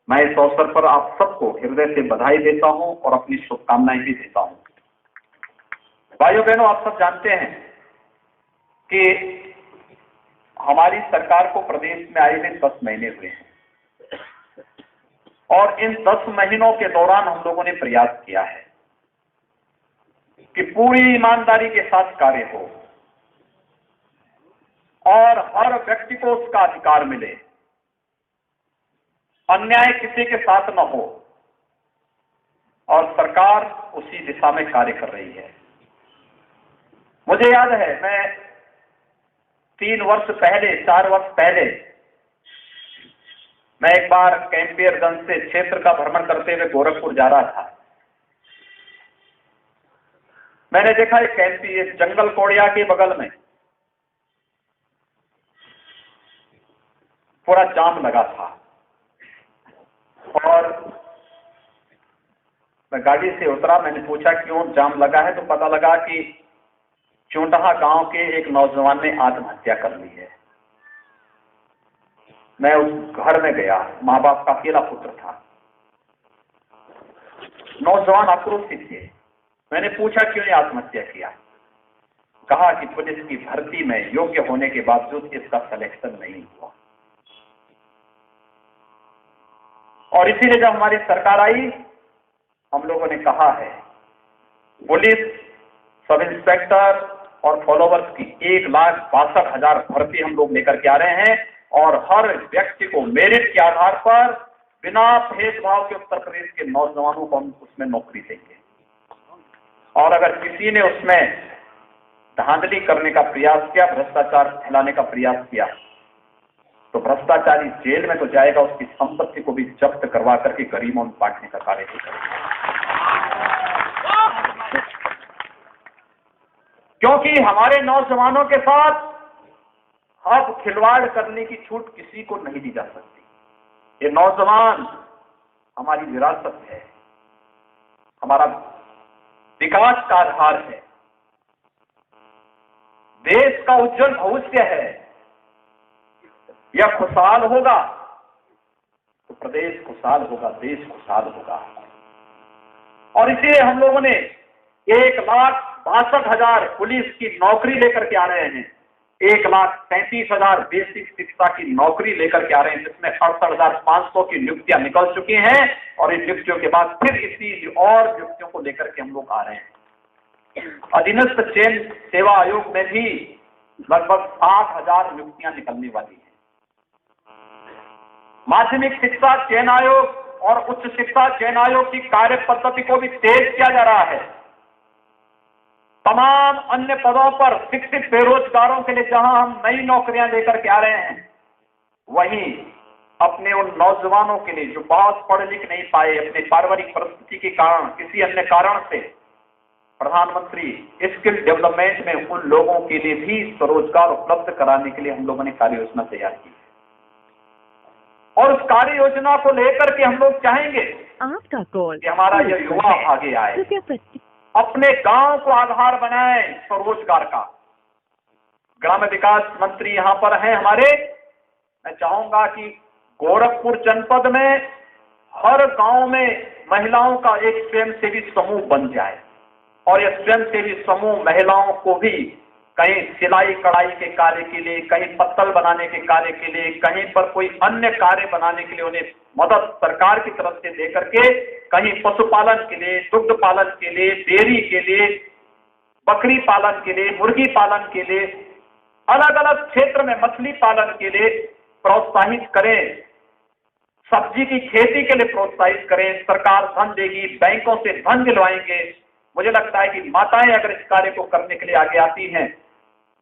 मैं इस अवसर पर आप सबको हृदय से बधाई देता हूं और अपनी शुभकामनाएं भी देता हूं। भाइयों बहनों, आप सब जानते हैं कि हमारी सरकार को प्रदेश में आए हुए 10 महीने हुए हैं और इन 10 महीनों के दौरान हम लोगों ने प्रयास किया है कि पूरी ईमानदारी के साथ कार्य हो और हर व्यक्ति को उसका अधिकार मिले, अन्याय किसी के साथ न हो, और सरकार उसी दिशा में कार्य कर रही है। मुझे याद है, मैं 4 वर्ष पहले मैं एक बार कैंपियरगंज से क्षेत्र का भ्रमण करते हुए गोरखपुर जा रहा था। मैंने देखा एक कैंपी जंगल कोड़िया के बगल में पूरा जाम लगा था और मैं गाड़ी से उतरा। मैंने पूछा क्यों जाम लगा है, तो पता लगा कि चोंटहा गांव के एक नौजवान ने आत्महत्या कर ली है। मैं उस घर में गया, माँ बाप का अकेला पुत्र था, नौजवान आक्रोशित थे। मैंने पूछा क्यों आत्महत्या किया, कहा कि पुलिस की भर्ती में योग्य होने के बावजूद इसका सिलेक्शन नहीं हुआ। और इसीलिए जब हमारी सरकार आई, हम लोगों ने कहा है पुलिस सब इंस्पेक्टर और फॉलोवर्स की 1,62,000 भर्ती हम लोग लेकर के आ रहे हैं और हर व्यक्ति को मेरिट के आधार पर बिना भेदभाव के उत्तर प्रदेश के नौजवानों को हम उसमें नौकरी देंगे। और अगर किसी ने उसमें धांधली करने का प्रयास किया, भ्रष्टाचार फैलाने का प्रयास किया, तो भ्रष्टाचारी जेल में तो जाएगा, उसकी संपत्ति को भी जब्त करवा करके गरीबों में बांटने का कार्य भी करेगा। क्योंकि हमारे नौजवानों के साथ अब खिलवाड़ करने की छूट किसी को नहीं दी जा सकती। ये नौजवान हमारी विरासत है, हमारा विकास का आधार है, देश का उज्जवल भविष्य है। यह खुशहाल होगा तो प्रदेश खुशहाल होगा, देश खुशहाल होगा। और इसलिए हम लोगों ने 1,62,000 पुलिस की नौकरी लेकर के आ रहे हैं, 1,33,000 बेसिक शिक्षा की नौकरी लेकर के आ रहे हैं, जिसमें 68,500 की नियुक्तियां निकल चुकी हैं और इन नियुक्तियों के बाद फिर इसी और नियुक्तियों को लेकर के हम लोग आ रहे हैं। अधीनस्थ चयन सेवा आयोग में भी लगभग 60,000 नियुक्तियां निकलने वाली है। माध्यमिक शिक्षा चयन आयोग और उच्च शिक्षा चयन आयोग की कार्य पद्धति को भी तेज किया जा रहा है। तमाम अन्य पदों पर शिक्षित बेरोजगारों के लिए जहां हम नई नौकरियां लेकर के आ रहे हैं, वहीं अपने उन नौजवानों के लिए जो बहुत पढ़ लिख नहीं पाए, अपने पारिवारिक परिस्थिति के कारण, किसी अन्य कारण से, प्रधानमंत्री स्किल डेवलपमेंट में उन लोगों के लिए भी स्वरोजगार उपलब्ध कराने के लिए हम लोगों ने कार्य योजना तैयार की और उस कार्य योजना को लेकर के हम लोग चाहेंगे आपका कॉल कि हमारा यह युवा आगे आए, अपने गांव को आधार बनाए स्वरोजगार का। ग्राम विकास मंत्री यहां पर हैं हमारे। मैं चाहूंगा कि गोरखपुर जनपद में हर गांव में महिलाओं का एक स्वयंसेवी समूह बन जाए और यह स्वयंसेवी समूह महिलाओं को भी कहीं सिलाई कढ़ाई के कार्य के लिए, कहीं पत्तल बनाने के कार्य के लिए, कहीं पर कोई अन्य कार्य बनाने के लिए उन्हें मदद सरकार की तरफ से देकर के, कहीं पशुपालन के लिए, दुग्ध पालन के लिए, डेयरी के लिए, बकरी पालन के लिए, मुर्गी पालन के लिए, अलग अलग क्षेत्र में मछली पालन के लिए प्रोत्साहित करें, सब्जी की खेती के लिए प्रोत्साहित करें। सरकार धन देगी, बैंकों से धन दिलवाएंगे। मुझे लगता है कि माताएं अगर इस कार्य को करने के लिए आगे आती हैं,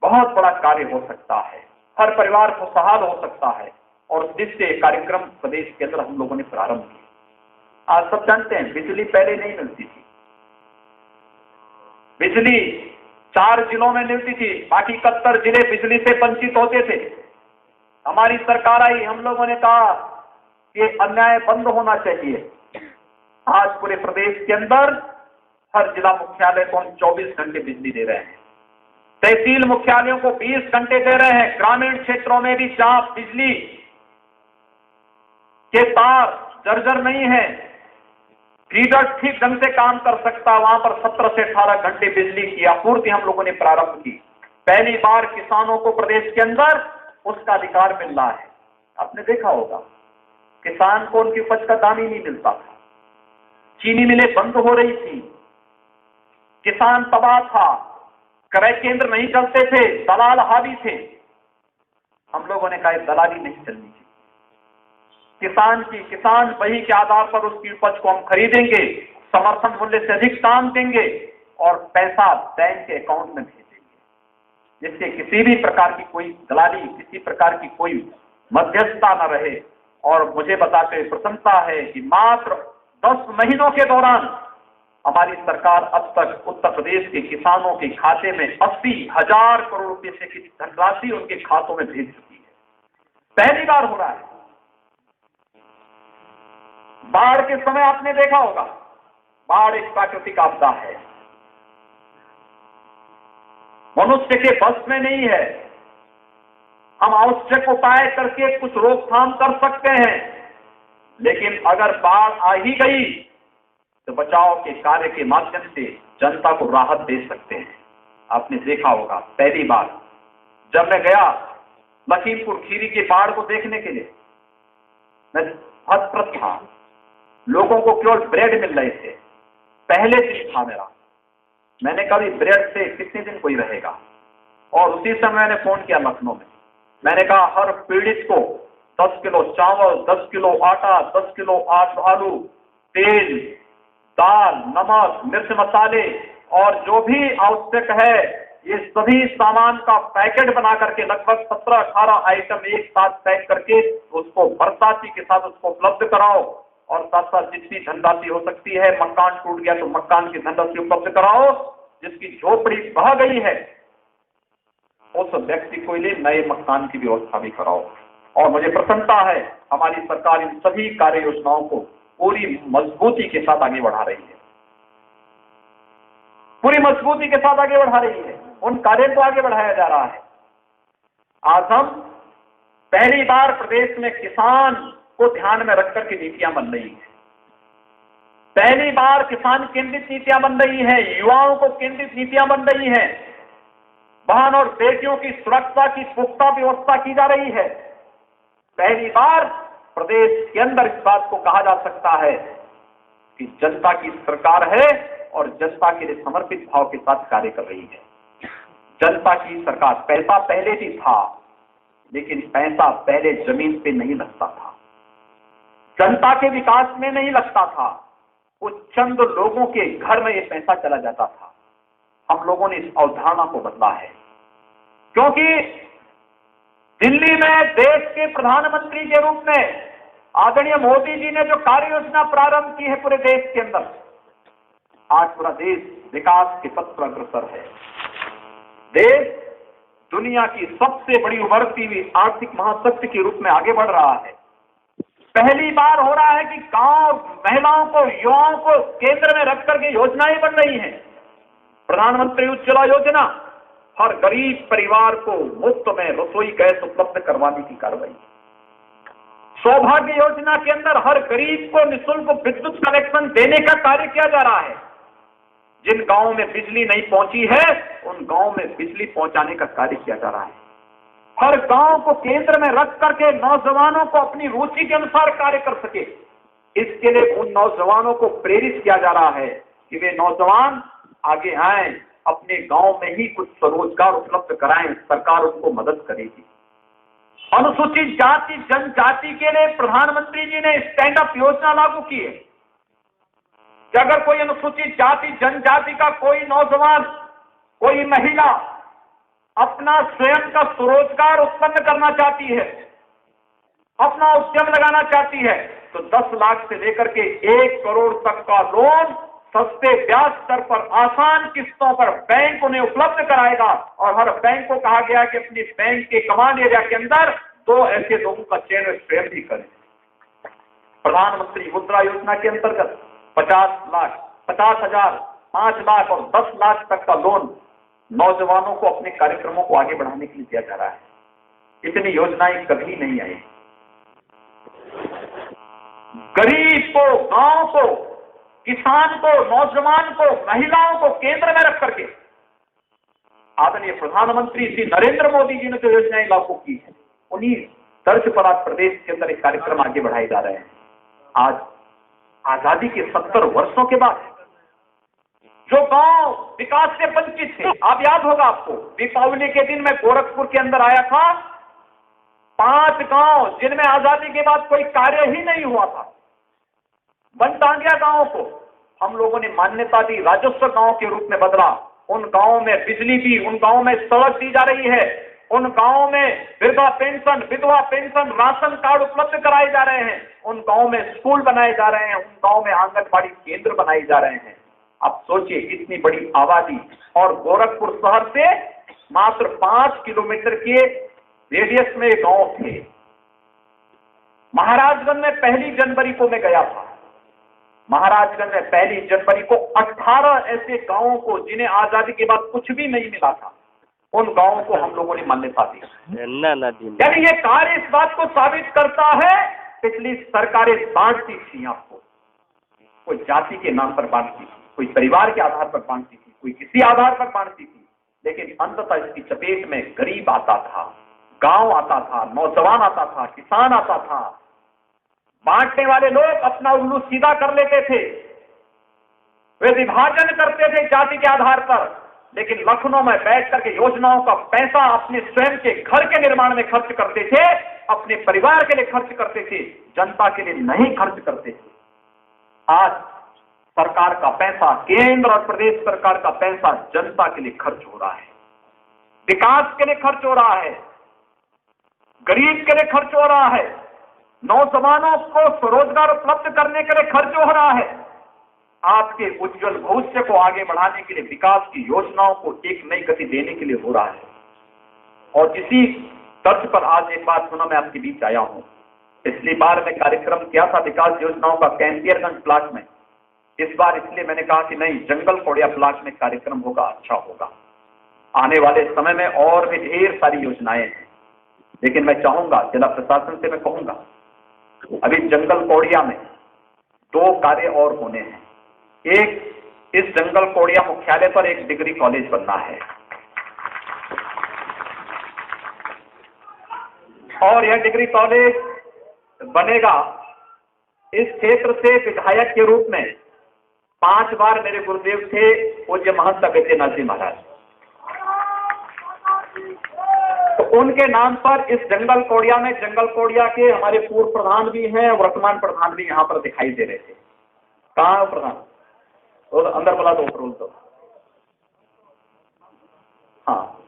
बहुत बड़ा कार्य हो सकता है, हर परिवार खुशहाल हो सकता है। और उस दृष्टि से कार्यक्रम प्रदेश के अंदर हम लोगों ने प्रारंभ किया। आज सब जानते हैं बिजली पहले नहीं मिलती थी, बिजली 4 जिलों में मिलती थी, बाकी 71 जिले बिजली से वंचित होते थे। हमारी सरकार आई, हम लोगों ने कहा कि अन्याय बंद होना चाहिए। आज पूरे प्रदेश के अंदर हर जिला मुख्यालय को हम 24 घंटे बिजली दे रहे हैं, तहसील मुख्यालयों को 20 घंटे दे रहे हैं। ग्रामीण क्षेत्रों में भी जहां बिजली के तार जर्जर नहीं है, फीडर ठीक ढंग से काम कर सकता, वहां पर 17 से 18 घंटे बिजली की आपूर्ति हम लोगों ने प्रारंभ की। पहली बार किसानों को प्रदेश के अंदर उसका अधिकार मिल रहा है। आपने देखा होगा किसान को उनकी उपज का दाम ही नहीं मिलता था, चीनी मिलें बंद हो रही थी, किसान तबाह था, क्रय केंद्र नहीं चलते थे, दलाल हावी थे। हम लोगों ने कहा दलाली नहीं चलनी चाहिए, किसान वही के आधार पर उसकी उपज को हम खरीदेंगे, समर्थन मूल्य से अधिक दाम देंगे और पैसा बैंक के अकाउंट में भेजेंगे, जिससे किसी भी प्रकार की कोई दलाली, किसी प्रकार की कोई मध्यस्थता न रहे। और मुझे बताते हुए प्रसन्नता है कि मात्र 10 महीनों के दौरान हमारी सरकार अब तक उत्तर प्रदेश के किसानों के खाते में 80,000 करोड़ रुपए से की धनराशि उनके खातों में भेज चुकी है। पहली बार हो रहा है। बाढ़ के समय आपने देखा होगा, बाढ़ एक प्राकृतिक आपदा है, मनुष्य के बस में नहीं है। हम आवश्यक उपाय करके कुछ रोकथाम कर सकते हैं, लेकिन अगर बाढ़ आ ही गई तो बचाव के कार्य के माध्यम से जनता को राहत दे सकते हैं। आपने देखा होगा पहली बार जब मैं गया लखीमपुर खीरी के बाढ़ को देखने के लिए, मैं हतप्रभ था। लोगों को केवल ब्रेड मिल रहे थे, पहले दिन था मेरा। मैंने कहा ब्रेड से कितने दिन कोई रहेगा, और उसी समय मैंने फोन किया लखनऊ में। मैंने कहा हर पीड़ित को 10 किलो चावल, 10 किलो आटा, 10 किलो आलू, तेल, दाल, नमक, मिर्च मसाले और जो भी आवश्यक है, ये सभी सामान का पैकेट बना करके लगभग 17-18 आइटम एक साथ पैक करके उसको बरसाती के साथ उसको उपलब्ध कराओ, और साथ साथ जितनी धनराशि हो सकती है, मकान टूट गया तो मकान की धनराशि उपलब्ध कराओ, जिसकी झोपड़ी बह गई है उस व्यक्ति को लिए नए मकान की व्यवस्था भी कराओ। और मुझे प्रसन्नता है हमारी सरकार इन सभी कार्य योजनाओं को पूरी मजबूती के साथ आगे बढ़ा रही है, पूरी मजबूती के साथ आगे बढ़ा रही है, उन कार्यों को आगे बढ़ाया जा रहा है। आज हम पहली बार प्रदेश में किसान को ध्यान में रखकर के नीतियां बन रही है, पहली बार किसान केंद्रित नीतियां बन रही है, युवाओं को केंद्रित नीतियां बन रही है, बहन और बेटियों की सुरक्षा की पुख्ता व्यवस्था की जा रही है। पहली बार प्रदेश के अंदर इस बात को कहा जा सकता है कि जनता की सरकार है और जनता के लिए समर्पित भाव के साथ कार्य कर रही है। जनता की सरकार, पैसा पहले भी था, लेकिन पैसा पहले जमीन पे नहीं लगता था, जनता के विकास में नहीं लगता था, कुछ चंद लोगों के घर में ये पैसा चला जाता था। हम लोगों ने इस अवधारणा को बदला है, क्योंकि दिल्ली में देश के प्रधानमंत्री के रूप में आदरणीय मोदी जी ने जो कार्य योजना प्रारंभ की है पूरे देश के अंदर, आज पूरा देश विकास के पथ पर अग्रसर है। देश दुनिया की सबसे बड़ी उभरती हुई आर्थिक महाशक्ति के रूप में आगे बढ़ रहा है। पहली बार हो रहा है कि गांव महिलाओं को, युवाओं को केंद्र में रख करके योजनाएं बन रही हैं। प्रधानमंत्री उज्ज्वला योजना, हर गरीब परिवार को मुफ्त में रसोई गैस उपलब्ध करवाने की कार्रवाई। सौभाग्य योजना के अंदर हर गरीब को निःशुल्क विद्युत कनेक्शन देने का कार्य किया जा रहा है। जिन गांवों में बिजली नहीं पहुंची है, उन गांवों में बिजली पहुंचाने का कार्य किया जा रहा है। हर गांव को केंद्र में रख करके नौजवानों को अपनी रुचि के अनुसार कार्य कर सके, इसके लिए उन नौजवानों को प्रेरित किया जा रहा है कि वे नौजवान आगे आए, अपने गांव में ही कुछ स्वरोजगार उपलब्ध कराएं, सरकार उनको मदद करेगी। अनुसूचित जाति जनजाति के लिए प्रधानमंत्री जी ने स्टैंड अप योजना लागू की है कि अगर कोई अनुसूचित जाति जनजाति का कोई नौजवान, कोई महिला अपना स्वयं का स्वरोजगार उत्पन्न करना चाहती है, अपना उद्यम लगाना चाहती है, तो 10 लाख से लेकर के 1 करोड़ तक का लोन सस्ते ब्याज दर पर आसान किस्तों पर बैंक उन्हें उपलब्ध कराएगा। और हर बैंक को कहा गया कि अपनी बैंक के कमांड एरिया के अंदर 2 ऐसे लोगों का चयन स्वयं भी करें। प्रधानमंत्री मुद्रा योजना के अंतर्गत 50 लाख, 50,000, 5 लाख और 10 लाख तक का लोन नौजवानों को अपने कार्यक्रमों को आगे बढ़ाने के लिए दिया जा रहा है। इतनी योजनाएं कभी नहीं आई। गरीब को, गांव को, किसान को, नौजवान को, महिलाओं को केंद्र में रख करके आदरणीय प्रधानमंत्री श्री नरेंद्र मोदी जी ने जो योजनाएं लागू की है, उन्हीं तर्ज पर आज प्रदेश के अंदर एक कार्यक्रम आगे बढ़ाए जा रहे हैं। आज आजादी के 70 वर्षों के बाद जो गांव विकास से वंचित थे, आप याद होगा आपको, दीपावली के दिन मैं गोरखपुर के अंदर आया था, 5 गांव जिनमें आजादी के बाद कोई कार्य ही नहीं हुआ था, बनटांगिया गांव को हम लोगों ने मान्यता दी, राजस्व गांव के रूप में बदला। उन गांवों में बिजली दी, उन गांवों में सड़क दी जा रही है, उन गांवों में वृद्धा पेंशन, विधवा पेंशन, राशन कार्ड उपलब्ध कराए जा रहे हैं, उन गांवों में स्कूल बनाए जा रहे हैं, उन गांवों में आंगनबाड़ी केंद्र बनाए जा रहे हैं। अब सोचिए, इतनी बड़ी आबादी और गोरखपुर शहर से मात्र 5 किलोमीटर के रेडियस में गांव थे। महाराजगंज में 1 जनवरी को मैं गया था। महाराजगंज में 1 जनवरी को 18 ऐसे गांवों को जिन्हें आजादी के बाद कुछ भी नहीं मिला था, उन गांवों को हम लोगों ने मान्यता दी। यानी ये कार्य इस बात को साबित करता है, पिछली सरकारें बांटती थी आपको, कोई जाति के नाम पर बांटती थी, कोई परिवार के आधार पर बांटती थी, कोई किसी आधार पर बांटती थी, लेकिन अंततः इसकी चपेट में गरीब आता था, गांव आता था, नौजवान आता था, किसान आता था। बांटने वाले लोग अपना उल्लू सीधा कर लेते थे, वे विभाजन करते थे जाति के आधार पर, लेकिन लखनऊ में बैठ करके योजनाओं का पैसा अपने स्वयं के घर के निर्माण में खर्च करते थे, अपने परिवार के लिए खर्च करते थे, जनता के लिए नहीं खर्च करते थे। आज सरकार का पैसा, केंद्र और प्रदेश सरकार का पैसा जनता के लिए खर्च हो रहा है, विकास के लिए खर्च हो रहा है, गरीब के लिए खर्च हो रहा है, नौजवानों को स्वरोजगार उपलब्ध करने के लिए खर्च हो रहा है, आपके उज्जवल भविष्य को आगे बढ़ाने के लिए, विकास की योजनाओं को एक नई गति देने के लिए हो रहा है। और इसी तर्ज पर आज एक बात सुना, मैं आपके बीच आया हूं। पिछली बार मैं कार्यक्रम किया था विकास योजनाओं का कैंपियरगंज ब्लॉक में, इस बार इसलिए मैंने कहा कि नहीं, जंगल कोड़िया ब्लॉक में कार्यक्रम होगा, अच्छा होगा। आने वाले समय में और भी ढेर सारी योजनाएं हैं, लेकिन मैं चाहूंगा, जिला प्रशासन से मैं कहूंगा, अभी जंगल कोड़िया में 2 कार्य और होने हैं। एक, इस जंगल कोड़िया मुख्यालय पर एक डिग्री कॉलेज बनना है, और यह डिग्री कॉलेज बनेगा। इस क्षेत्र से विधायक के रूप में 5 बार मेरे गुरुदेव थे पूज्य महंत अगस्त्यनाथ जी महाराज, तो उनके नाम पर इस जंगल कोड़िया में, जंगल कोड़िया के हमारे पूर्व प्रधान भी हैं, वर्तमान प्रधान भी यहां पर दिखाई दे रहे थे। कहां है प्रधान? तो अंदर बुला दो, रोल दो। हाँ,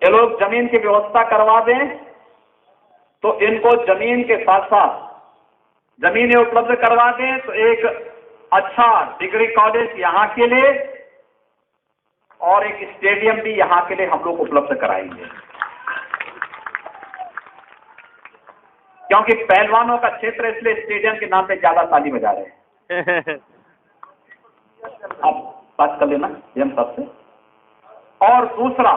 ये लोग जमीन की व्यवस्था करवा दें तो इनको जमीन के साथ साथ जमीनें उपलब्ध करवा दें तो एक अच्छा डिग्री कॉलेज यहां के लिए और एक स्टेडियम भी यहां के लिए हम लोग उपलब्ध कराएंगे, क्योंकि पहलवानों का क्षेत्र, इसलिए स्टेडियम के नाम पे ज्यादा ताली बजा रहे हैं। आप बात कर लेना एम साहब से। और दूसरा,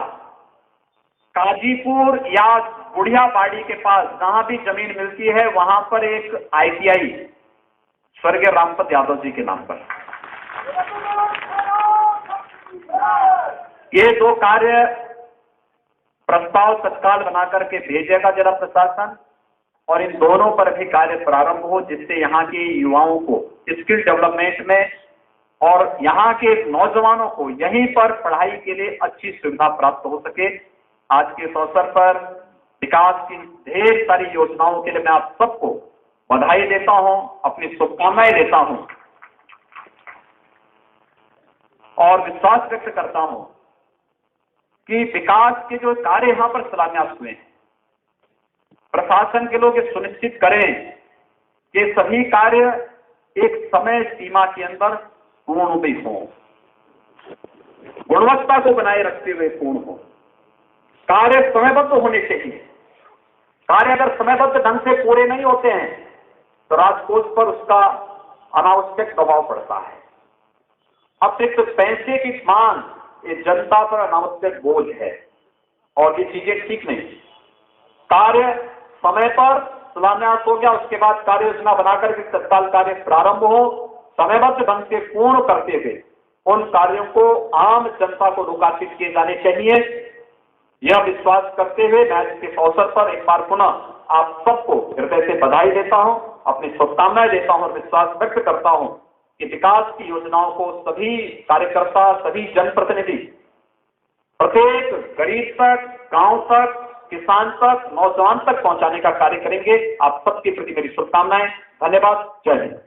काजीपुर या बुढ़िया बाड़ी के पास जहां भी जमीन मिलती है, वहां पर एक ITI स्वर्गीय रामपत यादव जी के नाम पर, ये 2 कार्य प्रस्ताव तत्काल बना करके भेजेगा जिला प्रशासन, और इन दोनों पर भी कार्य प्रारंभ हो, जिससे यहाँ के युवाओं को स्किल डेवलपमेंट में और यहाँ के नौजवानों को यहीं पर पढ़ाई के लिए अच्छी सुविधा प्राप्त हो सके। आज के इस अवसर पर विकास की ढेर सारी योजनाओं के लिए मैं आप सबको बधाई देता हूं, अपनी शुभकामनाएं देता हूं और विश्वास व्यक्त करता हूं कि विकास के जो कार्य यहां पर शिलान्यास हुए हैं, प्रशासन के लोग ये सुनिश्चित करें कि सभी कार्य एक समय सीमा के अंदर पूर्ण भी हों, गुणवत्ता को बनाए रखते हुए पूर्ण हो। कार्य समयबद्ध होने चाहिए। कार्य अगर समयबद्ध ढंग से पूरे नहीं होते हैं तो राजकोष पर उसका अनावश्यक दबाव पड़ता है। अतिरिक्त पैसे की मांग ये जनता पर अनावश्यक बोझ है और ये चीजें ठीक नहीं। कार्य समय पर शिलान्यास हो गया, उसके बाद कार्य योजना बनाकर के तत्काल कार्य प्रारंभ हो, समयबद्ध ढंग से पूर्ण करते हुए उन कार्यों को आम जनता को लोकार्पित किए जाने चाहिए। यह विश्वास करते हुए मैं आज के अवसर पर एक बार पुनः आप सबको हृदय से बधाई देता हूं, अपनी शुभकामनाएं देता हूं और विश्वास व्यक्त करता हूं कि विकास की योजनाओं को सभी कार्यकर्ता, सभी जनप्रतिनिधि प्रत्येक गरीब तक, गांव तक, किसान तक, नौजवान तक पहुंचाने का कार्य करेंगे। आप सबके प्रति मेरी शुभकामनाएं। धन्यवाद। जय हिंद।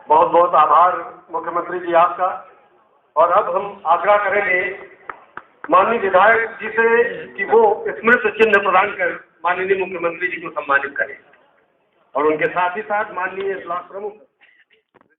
बहुत बहुत आभार मुख्यमंत्री जी आपका। और अब हम आग्रह करेंगे माननीय विधायक जी से कि वो स्मृति चिन्ह प्रदान कर माननीय मुख्यमंत्री जी को सम्मानित करें और उनके साथ ही साथ माननीय ब्लॉक प्रमुख